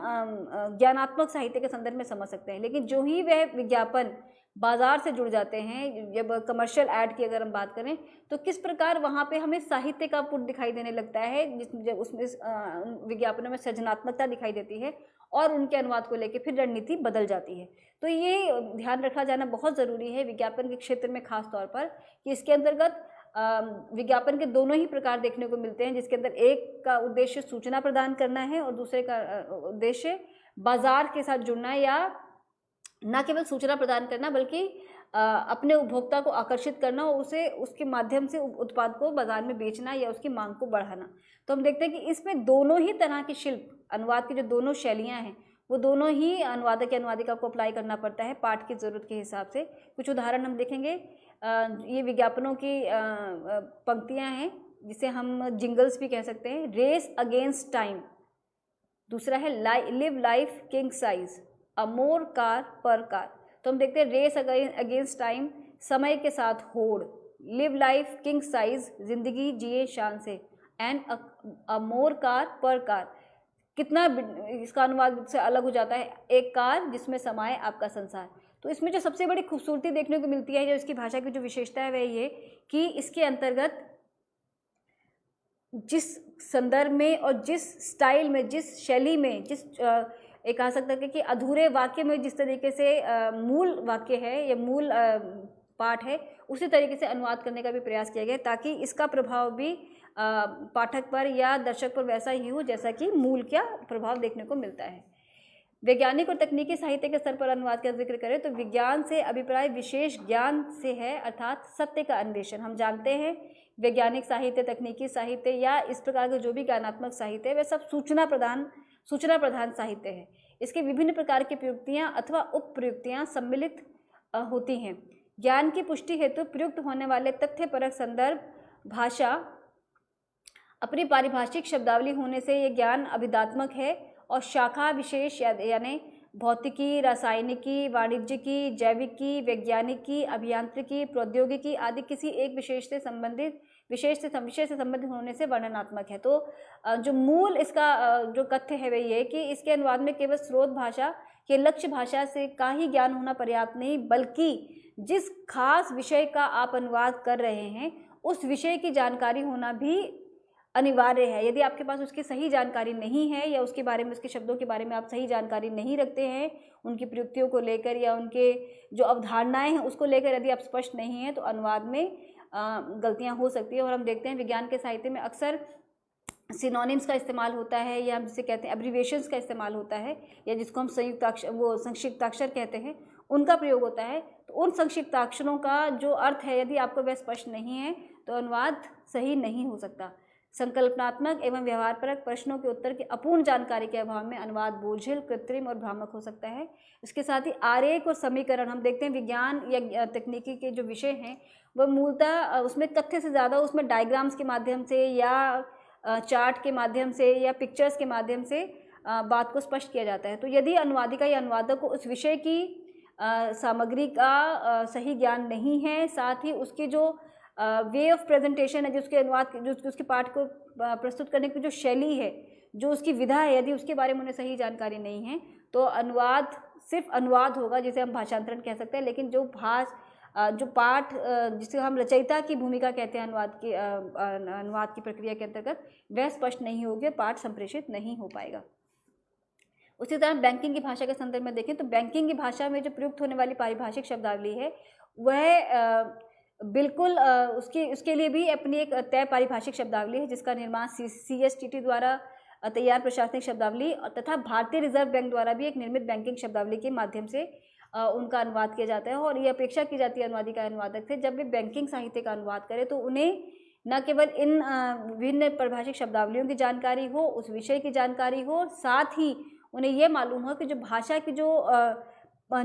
ज्ञानात्मक साहित्य के संदर्भ में समझ सकते हैं। लेकिन जो ही वह विज्ञापन बाजार से जुड़ जाते हैं, जब कमर्शियल ऐड की अगर हम बात करें, तो किस प्रकार वहाँ पे हमें साहित्य का पुट दिखाई देने लगता है, जब उसमें विज्ञापनों में सृजनात्मकता दिखाई देती है और उनके अनुवाद को लेकर फिर रणनीति बदल जाती है। तो ये ध्यान रखा जाना बहुत ज़रूरी है विज्ञापन के क्षेत्र में, खास तौर पर कि इसके अंतर्गत विज्ञापन के दोनों ही प्रकार देखने को मिलते हैं, जिसके अंदर एक का उद्देश्य सूचना प्रदान करना है और दूसरे का उद्देश्य बाजार के साथ जुड़ना, या न केवल सूचना प्रदान करना बल्कि अपने उपभोक्ता को आकर्षित करना और उसे उसके माध्यम से उत्पाद को बाजार में बेचना या उसकी मांग को बढ़ाना। तो हम देखते हैं कि इसमें दोनों ही तरह के शिल्प, अनुवाद की जो दोनों शैलियाँ हैं, वो दोनों ही अनुवादक या अनुवादिका को अप्लाई करना पड़ता है पाठ की ज़रूरत के हिसाब से। कुछ उदाहरण हम देखेंगे। ये विज्ञापनों की पंक्तियां हैं जिसे हम जिंगल्स भी कह सकते हैं। रेस अगेंस्ट टाइम, दूसरा है लिव लाइफ किंग साइज, अ मोर कार पर कार। तो हम देखते हैं रेस अगेंस्ट टाइम, समय के साथ होड़, लिव लाइफ किंग साइज, जिंदगी जिए शान से, एंड अ मोर कार पर कार। कितना इसका अनुवाद से अलग हो जाता है, एक कार जिसमें समाये आपका संसार। तो इसमें जो सबसे बड़ी खूबसूरती देखने को मिलती है, जो इसकी भाषा की जो विशेषता है, वह ये कि इसके अंतर्गत जिस संदर्भ में और जिस स्टाइल में, जिस शैली में, एक कह सकता है कि अधूरे वाक्य में जिस तरीके से मूल वाक्य है या मूल पाठ है, उसी तरीके से अनुवाद करने का भी प्रयास किया गया, ताकि इसका प्रभाव भी पाठक पर या दर्शक पर वैसा ही हो जैसा कि मूल का प्रभाव देखने को मिलता है। वैज्ञानिक और तकनीकी साहित्य के स्तर पर अनुवाद का जिक्र करें तो विज्ञान से अभिप्राय विशेष ज्ञान से है, अर्थात सत्य का अन्वेषण। हम जानते हैं वैज्ञानिक साहित्य, तकनीकी साहित्य या इस प्रकार के जो भी ज्ञानात्मक साहित्य है, वह सब सूचना प्रधान साहित्य है। इसके विभिन्न प्रकार की प्रयुक्तियाँ अथवा उप प्रयुक्तियाँ सम्मिलित होती हैं। ज्ञान की पुष्टि हेतु प्रयुक्त होने वाले तथ्यपरक संदर्भ भाषा अपनी पारिभाषिक शब्दावली होने से ये ज्ञान अभिधात्मक है और शाखा विशेष यानी भौतिकी, रासायनिकी, वाणिज्यिकी, जैविकी, वैज्ञानिकी, अभियांत्रिकी, प्रौद्योगिकी आदि किसी एक विषय से संबंधित होने से वर्णनात्मक है। तो जो मूल इसका जो कथ्य है वह ये कि इसके अनुवाद में केवल स्रोत भाषा के लक्ष्य भाषा से का ही ज्ञान होना पर्याप्त नहीं, बल्कि जिस खास विषय का आप अनुवाद कर रहे हैं उस विषय की जानकारी होना भी अनिवार्य है। यदि आपके पास उसकी सही जानकारी नहीं है या उसके बारे में, उसके शब्दों के बारे में आप सही जानकारी नहीं रखते हैं, उनकी प्रयुक्तियों को लेकर या उनके जो अवधारणाएं हैं उसको लेकर यदि आप स्पष्ट नहीं हैं, तो अनुवाद में गलतियां हो सकती है। और हम देखते हैं विज्ञान के साहित्य में अक्सर सिनोनिम्स का इस्तेमाल होता है, या हम जिसे कहते हैं एब्रीविएशंस का इस्तेमाल होता है, या जिसको हम संक्षिप्ताक्षर कहते हैं, उनका प्रयोग होता है। तो उन संक्षिप्ताक्षरों का जो अर्थ है, यदि आपको वह स्पष्ट नहीं है तो अनुवाद सही नहीं हो सकता। संकल्पनात्मक एवं व्यवहारपरक प्रश्नों के उत्तर की अपूर्ण जानकारी के अभाव में अनुवाद बोझिल, कृत्रिम और भ्रामक हो सकता है। इसके साथ ही आरेख और समीकरण, हम देखते हैं विज्ञान या तकनीकी के जो विषय हैं वह मूलतः उसमें तथ्य से ज़्यादा उसमें डायग्राम्स के माध्यम से या चार्ट के माध्यम से या पिक्चर्स के माध्यम से बात को स्पष्ट किया जाता है। तो यदि अनुवादिका या अनुवादक को उस विषय की सामग्री का सही ज्ञान नहीं है, साथ ही उसकी जो वे ऑफ प्रेजेंटेशन है, जो उसके अनुवाद जो उसके पाठ को प्रस्तुत करने की जो शैली है, जो उसकी विधा है, यदि उसके बारे में उन्हें सही जानकारी नहीं है तो अनुवाद सिर्फ अनुवाद होगा, जिसे हम भाषांतरण कह सकते हैं, लेकिन जो पाठ जिसे हम रचयिता की भूमिका कहते हैं अनुवाद की प्रक्रिया के अंतर्गत, वह स्पष्ट नहीं होगी, पाठ संप्रेषित नहीं हो पाएगा। उसी तरह बैंकिंग की भाषा के संदर्भ में देखें तो बैंकिंग की भाषा में जो प्रयुक्त होने वाली पारिभाषिक शब्दावली है वह बिल्कुल उसके लिए भी अपनी एक तय पारिभाषिक शब्दावली है, जिसका निर्माण CSTT द्वारा तैयार प्रशासनिक शब्दावली तथा भारतीय रिजर्व बैंक द्वारा भी एक निर्मित बैंकिंग शब्दावली के माध्यम से उनका अनुवाद किया जाता है। और ये अपेक्षा की जाती है अनुवादिका अनुवादक से, जब वे बैंकिंग साहित्य का अनुवाद करें तो उन्हें न केवल इन विभिन्न पारिभाषिक शब्दावलियों की जानकारी हो, उस विषय की जानकारी हो, साथ ही उन्हें यह मालूम हो कि जो भाषा की जो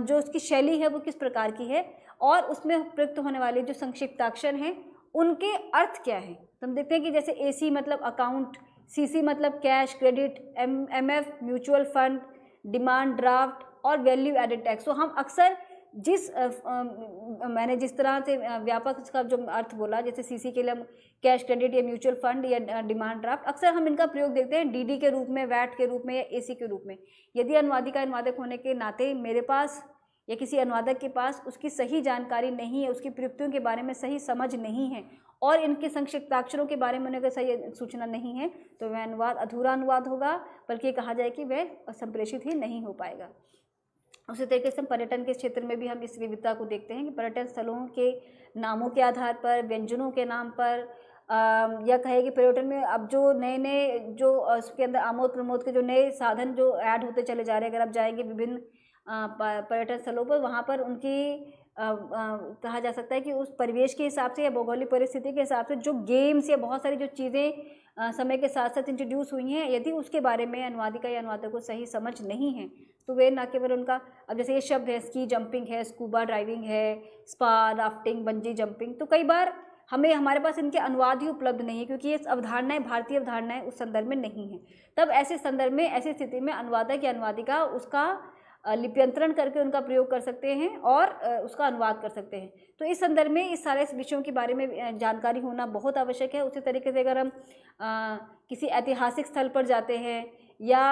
उसकी शैली है वो किस प्रकार की है और उसमें प्रयुक्त होने वाले जो संक्षिप्ताक्षर हैं उनके अर्थ क्या हैं। तो हम देखते हैं कि जैसे AC मतलब अकाउंट, CC मतलब cash credit, MF mutual fund, demand draft और वैल्यू एडेड टैक्स। तो हम अक्सर मैंने जिस तरह से व्यापक इसका जो अर्थ बोला, जैसे CC के लिए हम कैश क्रेडिट या म्यूचुअल फंड या डिमांड ड्राफ्ट, अक्सर हम इनका प्रयोग देखते हैं DD के रूप में, वैट के रूप में या AC के रूप में। यदि अनुवादिका अनुवादक होने के नाते मेरे पास या किसी अनुवादक के पास उसकी सही जानकारी नहीं है, उसकी प्रयुक्तियों के बारे में सही समझ नहीं है और इनके संक्षिप्ताक्षरों के बारे में उन्हें सही सूचना नहीं है, तो वह अनुवाद अधूरा अनुवाद होगा, बल्कि कहा जाए कि वह संप्रेषित ही नहीं हो पाएगा। उसी तरीके से पर्यटन के क्षेत्र में भी हम इस विविधता को देखते हैं कि पर्यटन स्थलों के नामों के आधार पर, व्यंजनों के नाम पर, या कहे कि पर्यटन में अब जो नए जो उसके अंदर आमोद प्रमोद के जो नए साधन जो ऐड होते चले जा रहे हैं, अगर आप जाएंगे विभिन्न पर्यटन स्थलों पर, वहाँ पर उनकी कहा जा सकता है कि उस परिवेश के हिसाब से या भौगोलिक परिस्थिति के हिसाब से जो गेम्स या बहुत सारी जो चीज़ें समय के साथ साथ इंट्रोड्यूस हुई हैं, यदि उसके बारे में अनुवादिका या अनुवादक को सही समझ नहीं है तो वे न केवल उनका, अब जैसे ये शब्द है स्की जंपिंग है, स्कूबा ड्राइविंग है, स्पा, राफ्टिंग, बंजी जंपिंग, तो कई बार हमारे पास इनके अनुवाद ही उपलब्ध नहीं है, क्योंकि ये अवधारणाएं भारतीय अवधारणाएं उस संदर्भ में नहीं है। तब ऐसे संदर्भ में, ऐसी स्थिति में अनुवादक या अनुवादिका उसका लिप्यंतरण करके उनका प्रयोग कर सकते हैं और उसका अनुवाद कर सकते हैं। तो इस संदर्भ में इस सारे विषयों के बारे में जानकारी होना बहुत आवश्यक है। उसी तरीके से अगर हम किसी ऐतिहासिक स्थल पर जाते हैं या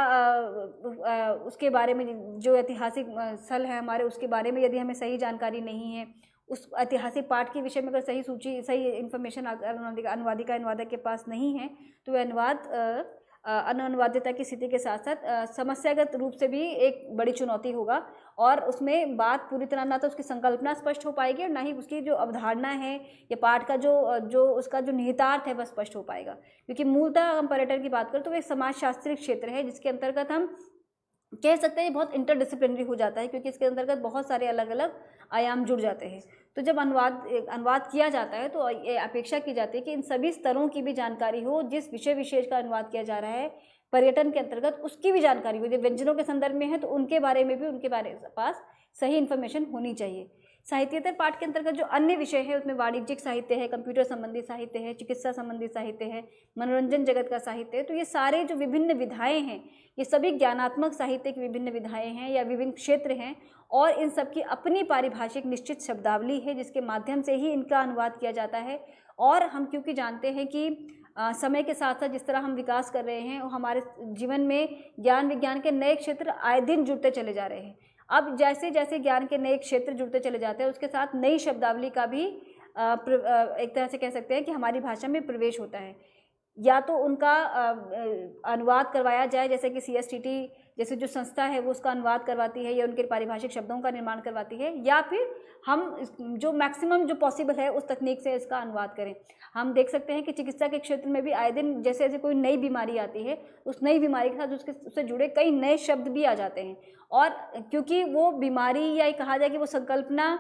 उसके बारे में, जो ऐतिहासिक स्थल है हमारे, उसके बारे में यदि हमें सही जानकारी नहीं है, उस ऐतिहासिक पाठ के विषय में अगर सही इन्फॉर्मेशन अनुवादिका अनुवादक के पास नहीं है, तो वह अनुवाद अनुवादिता की स्थिति के साथ साथ समस्यागत रूप से भी एक बड़ी चुनौती होगा और उसमें बात पूरी तरह ना तो उसकी संकल्पना स्पष्ट हो पाएगी और ना ही उसकी जो अवधारणा है या पाठ का जो उसका जो निहितार्थ है वह स्पष्ट हो पाएगा। क्योंकि मूलतः हम पर्यटन की बात करें तो वह एक समाजशास्त्रीय क्षेत्र है, जिसके अंतर्गत हम कह सकते हैं बहुत इंटरडिसिप्लिनरी हो जाता है, क्योंकि इसके अंतर्गत बहुत सारे अलग अलग आयाम जुड़ जाते हैं। तो जब अनुवाद किया जाता है तो ये अपेक्षा की जाती है कि इन सभी स्तरों की भी जानकारी हो, जिस विषय विशेष का अनुवाद किया जा रहा है पर्यटन के अंतर्गत उसकी भी जानकारी हो। जब व्यंजनों के संदर्भ में है तो उनके बारे में भी उनके पास सही इन्फॉर्मेशन होनी चाहिए। साहित्येतर पाठ के अंतर्गत जो अन्य विषय है उसमें वाणिज्यिक साहित्य है, कंप्यूटर संबंधी साहित्य है, चिकित्सा संबंधी साहित्य है, मनोरंजन जगत का साहित्य है। तो ये सारे जो विभिन्न विधाएं हैं, ये सभी ज्ञानात्मक साहित्य की विभिन्न विधाएं हैं या विभिन्न क्षेत्र हैं और इन सब की अपनी पारिभाषिक निश्चित शब्दावली है, जिसके माध्यम से ही इनका अनुवाद किया जाता है। और हम क्योंकि जानते हैं कि समय के साथ साथ जिस तरह हम विकास कर रहे हैं और हमारे जीवन में ज्ञान विज्ञान के नए क्षेत्र आए दिन जुड़ते चले जा रहे हैं। अब जैसे जैसे ज्ञान के नए क्षेत्र जुड़ते चले जाते हैं, उसके साथ नई शब्दावली का भी एक तरह से कह सकते हैं कि हमारी भाषा में प्रवेश होता है। या तो उनका अनुवाद करवाया जाए, जैसे कि CSTT जैसे जो संस्था है वो उसका अनुवाद करवाती है या उनके पारिभाषिक शब्दों का निर्माण करवाती है, या फिर हम जो मैक्सिमम जो पॉसिबल है उस तकनीक से इसका अनुवाद करें। हम देख सकते हैं कि चिकित्सा के क्षेत्र में भी आए दिन जैसे जैसे कोई नई बीमारी आती है, उस नई बीमारी के साथ उससे जुड़े कई नए शब्द भी आ जाते हैं। और क्योंकि वो बीमारी या कहा जाए कि वो संकल्पना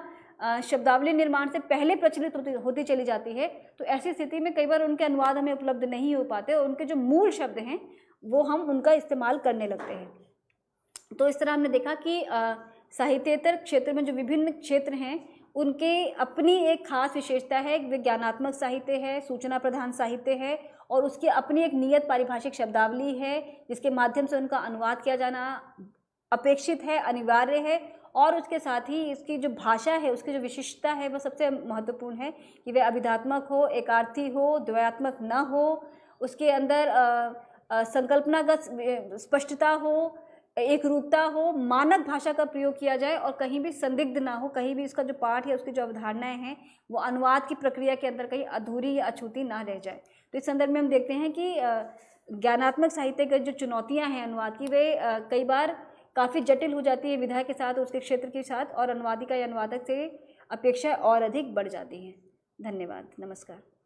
शब्दावली निर्माण से पहले प्रचलित होती चली जाती है, तो ऐसी स्थिति में कई बार उनके अनुवाद हमें उपलब्ध नहीं हो पाते और उनके जो मूल शब्द हैं वो हम उनका इस्तेमाल करने लगते हैं। तो इस तरह हमने देखा कि साहित्येतर क्षेत्र में जो विभिन्न क्षेत्र हैं उनके अपनी एक खास विशेषता है। विज्ञानात्मक साहित्य है, सूचना प्रधान साहित्य है और उसकी अपनी एक नियत पारिभाषिक शब्दावली है जिसके माध्यम से उनका अनुवाद किया जाना अपेक्षित है, अनिवार्य है। और उसके साथ ही इसकी जो भाषा है, उसकी जो विशिष्टता है वह सबसे महत्वपूर्ण है कि वह अभिधात्मक हो, एकार्थी हो, द्वयात्मक न हो, उसके अंदर संकल्पनागत स्पष्टता हो, एक रूपता हो, मानक भाषा का प्रयोग किया जाए और कहीं भी संदिग्ध ना हो, कहीं भी इसका जो पाठ है उसकी जो अवधारणाएं हैं वो अनुवाद की प्रक्रिया के अंदर कहीं अधूरी या अछूती ना रह जाए। तो इस संदर्भ में हम देखते हैं कि ज्ञानात्मक साहित्य की जो चुनौतियां हैं अनुवाद की, वे कई बार काफ़ी जटिल हो जाती है विधा के साथ, उसके क्षेत्र के साथ, और अनुवादिका या अनुवादक से अपेक्षा और अधिक बढ़ जाती हैं। धन्यवाद, नमस्कार।